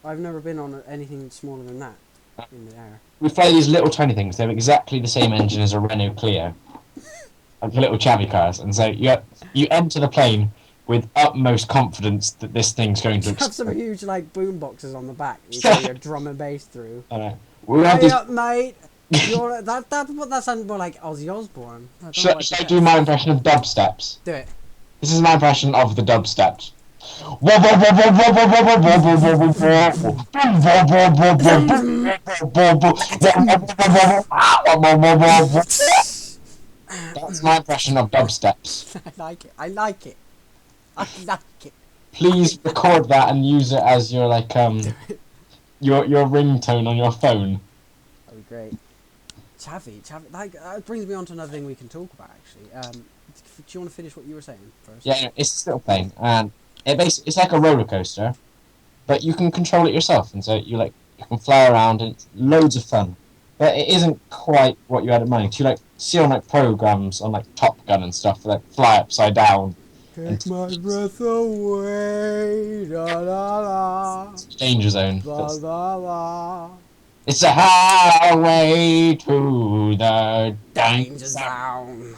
I've never been on anything smaller than that in the air. We fly these little tiny things. They have exactly the same engine as a Renault Clio, like little chavvy cars. And so you enter the plane with utmost confidence that this thing's going to You have some explode. huge like boom boxes on the back. You throw your drum and bass through. I know. We have Hey this. up, mate. You're that sounds more like Ozzy Osbourne. I don't know Should, what should I to do my impression of dubsteps? do it. This is my impression of the dubsteps. That's my impression of dubsteps. I like it. I like it. I like it. Please record that and use it as your your ringtone on your phone. That'd be great. Chavvy. That brings me on to another thing we can talk about actually. Do you want to finish what you were saying first? Yeah, it's this little plane, and it's like a roller coaster, but you can control it yourself, and so you can fly around, and it's loads of fun. But it isn't quite what you had in mind. You see on programs on Top Gun and stuff, fly upside down. Take my breath away, la la la, Danger Zone. la la la. It's a highway to the Danger zone.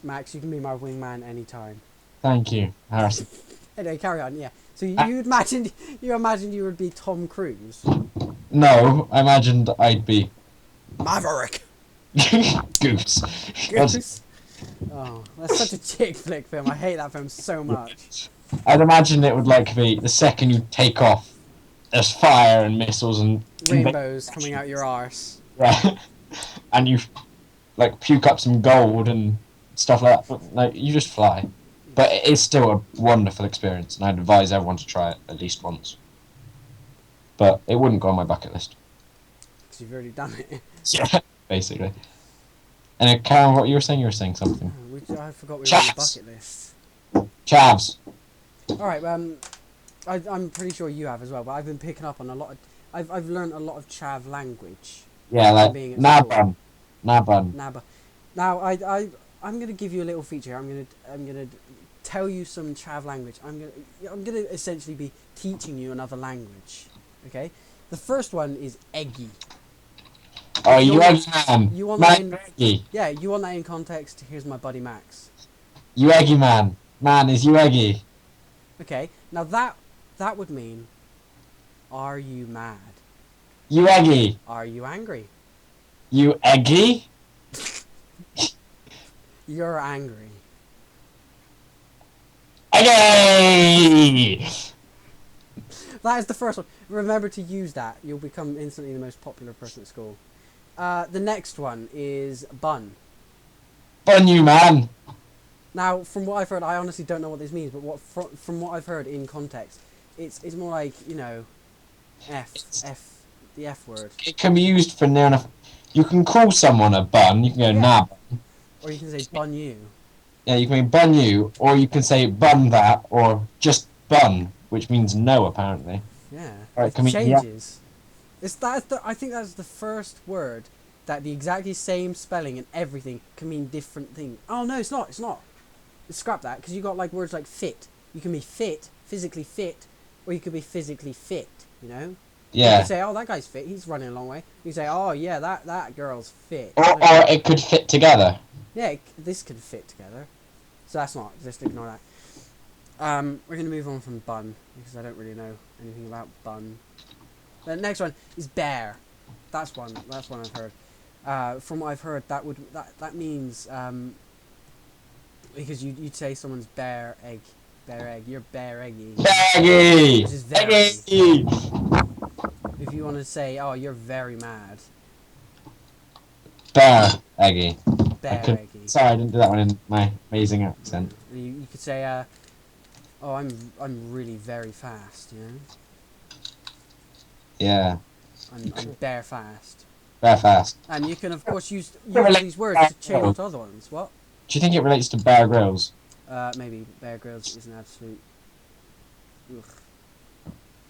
Max, you can be my wingman anytime. Thank you, Harrison. Anyway, carry on. Yeah. So you imagined you would be Tom Cruise. No, I imagined I'd be Maverick. Goose. Goose. Oh, that's such a chick flick film. I hate that film so much. I'd imagine it would be the second you take off, there's fire and missiles and Rainbows coming out your arse. Yeah, and you puke up some gold and stuff like that. But you just fly. But it is still a wonderful experience, and I'd advise everyone to try it at least once. But it wouldn't go on my bucket list. Because you've already done it. Yeah, basically. And Karen, what you were saying? You were saying something. I forgot we were on the bucket list. Chavs. Alright, I'm pretty sure you have as well, but I've been picking up on a lot of... I've learned a lot of Chav language. Yeah, being at Naban. Naba. Now, I'm going to give you a little feature. I'm going to tell you some Chav language. I'm going to essentially be teaching you another language. Okay? The first one is eggy. Oh, you eggy man. You want man, that in, eggy. yeah, you want that in context? Here's my buddy Max. You eggy man. Man, is you eggy. Okay, now that would mean, are you mad? You eggy. Are you angry? You eggy? You're angry. Eggy! That is the first one. Remember to use that. You'll become instantly the most popular person at school. The next one is bun. Bun you, man. Now, from what I've heard, I honestly don't know what this means, but from what I've heard in context, it's more like, the F word. It can be used for near enough. You can call someone a bun. You can go, nah. Or you can say bun you. Yeah, you can be bun you, or you can say bun that, or just bun, which means no, apparently. Yeah. Or it can mean changes. I think that's the first word that the exactly same spelling and everything can mean different things. Oh no, it's not. Scrap that, because you got words like fit. You can be fit, physically fit, or you could be physically fit. Yeah. You could say, oh, that guy's fit. He's running a long way. You say, oh yeah, that girl's fit. Or it could fit together. Yeah, this could fit together. So that's not. Just ignore that. We're gonna move on from bun because I don't really know anything about bun. The next one is bear. That's one I've heard. From what I've heard, that means because you'd say someone's bear egg. You're bear eggy. Eggy. Which is very. Eggy. If you want to say, oh, you're very mad. Bear eggy. Bear eggy. Sorry, I didn't do that one in my amazing accent. You could say, Oh, I'm really very fast, you know? Yeah. I'm bare fast. Very fast. And you can, of course, use It all relates these to words Bear to chain Grylls. onto other ones. What? Do you think it relates to Bear Grylls? Maybe Bear Grylls is an absolute... Ugh.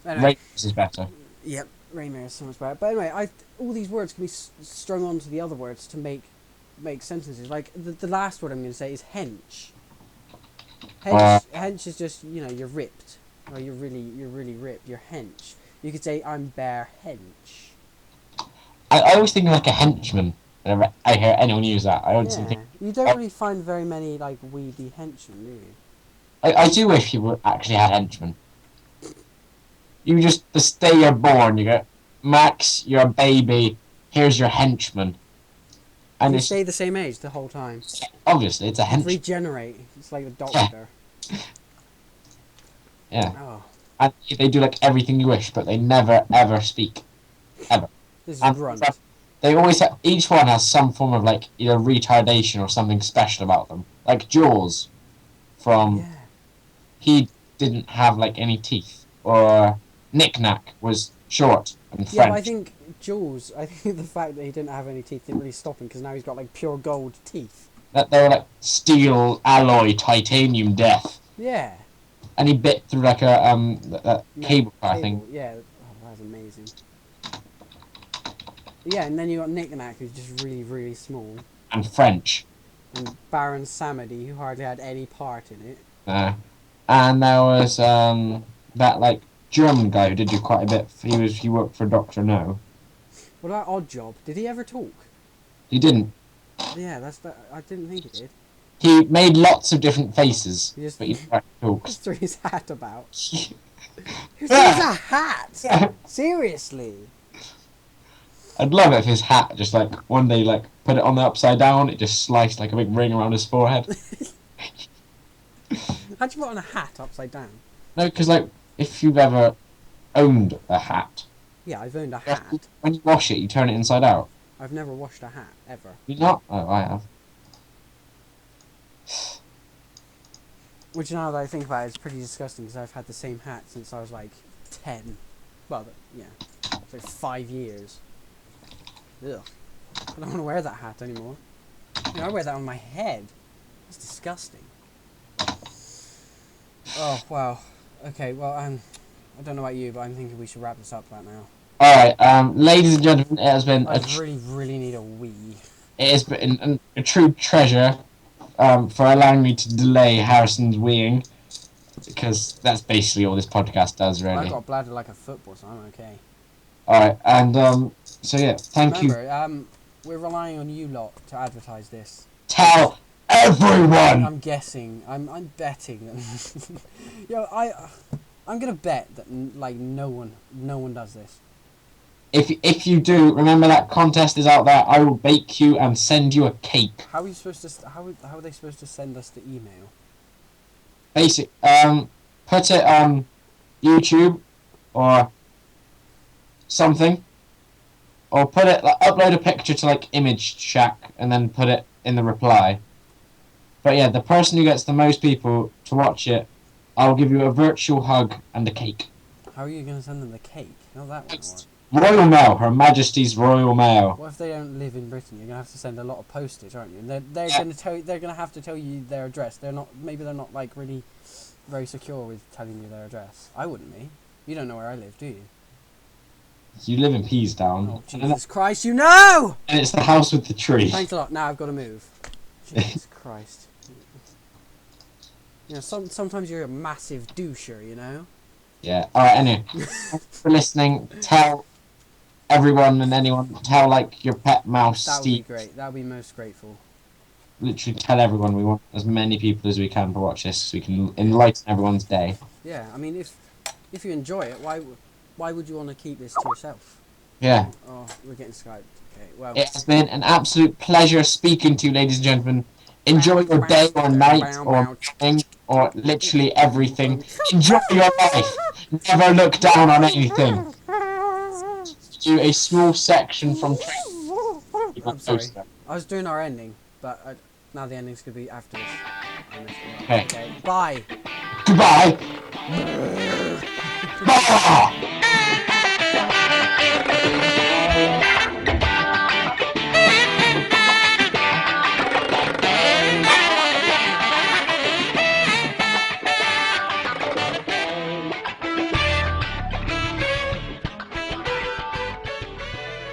Anyway. Rangers is better. Yep, Raymare is so much better. But anyway, all these words can be strung onto the other words to make sentences. Like, the last word I'm going to say is hench. Hench is just, you know, you're ripped. Or you're really ripped. You're hench. You could say, I'm bare hench. I always think of like a henchman. Whenever I hear anyone use that, I always think. You don't really find very many, like, weedy henchmen, do you? I do wish people actually had henchmen. You just, the day you're born, you go, Max, you're a baby, here's your henchman. And you it's stay the same age the whole time. obviously, it's a henchman. Regenerate. It's like the doctor. Yeah. Oh, And they do like everything you wish, but they never ever speak. Ever. this is And grunt. they always have, each one has some form of like either retardation or something special about them. Like Jaws from Yeah. he didn't have like any teeth. Or Knick Knack was short and French. Yeah, but I think Jules, I think the fact that he didn't have any teeth didn't really stop him because now he's got like pure gold teeth. That they were like steel, alloy, titanium death. Yeah. And he bit through like a cable car thing. Yeah, oh, that was amazing. Yeah, and then you got Knick Knack, who's just really small. And French. And Baron Samedi, who hardly had any part in it. And there was that like German guy who did do quite a bit. He worked for Doctor No. What about Oddjob? Did he ever talk? He didn't. Yeah, I didn't think he did. He made lots of different faces, He just, but he never talked. just threw his hat about. Who throws a hat? Seriously. I'd love it if his hat just like one day like put it on the upside down. It just sliced like a big ring around his forehead. How'd you put on a hat upside down? No, because like if you've ever owned a hat, Yeah, I've owned a hat. when you wash it, you turn it inside out. I've never washed a hat, ever. You not? Oh, I have. Which now that I think about it, is pretty disgusting because I've had the same hat since I was like 10. Well, yeah, it's like 5 years. Ugh. I don't want to wear that hat anymore. You know, I wear that on my head. That's disgusting. Oh, wow. Okay, well, I don't know about you, but I'm thinking we should wrap this up right now. Alright, ladies and gentlemen, it has been I really need a wee. it has been a true treasure for allowing me to delay Harrison's weeing, because that's basically all this podcast does, really. I've got a bladder like a football, so I'm okay. Alright, and so yeah, thank you. Remember, we're relying on you lot to advertise this. Tell everyone! I'm guessing. I'm betting that. Yo, I'm gonna bet that like no one does this. If you do, remember that contest is out there. I will bake you and send you a cake. How are you supposed to? How are they supposed to send us the email? Basic. Put it on YouTube or something, or put it like, upload a picture to like Image Shack and then put it in the reply. But yeah, the person who gets the most people to watch it, I'll give you a virtual hug and a cake. How are you gonna send them the cake? How that won't work. Royal Mail, Her Majesty's Royal Mail. What if they don't live in Britain? You're gonna have to send a lot of postage, aren't you? And they're Yeah. gonna have to tell you their address. Maybe they're not like really very secure with telling you their address. I wouldn't be. You don't know where I live, do you? You live in Peasdown. Oh Jesus Christ! You know! And it's the house with the tree. Thanks a lot. Now I've got to move. Jesus Christ. You know, sometimes you're a massive doucher, you know? Yeah. Alright, anyway. Thanks for listening. Tell everyone and anyone. Tell, like, your pet mouse, That would be Steve. great. That would be most grateful. Literally tell everyone. We want as many people as we can to watch this so we can enlighten everyone's day. Yeah, I mean, if you enjoy it, why would you want to keep this to yourself? Yeah. Oh, we're getting Skyped. Okay, well... It has been an absolute pleasure speaking to you, ladies and gentlemen. Enjoy your day or night or morning or literally everything. Enjoy your life. Never look down on anything. Do a small section from... I'm sorry. I was doing our ending, but now the ending's going to be after this. Okay. Okay, bye. Goodbye. Ah!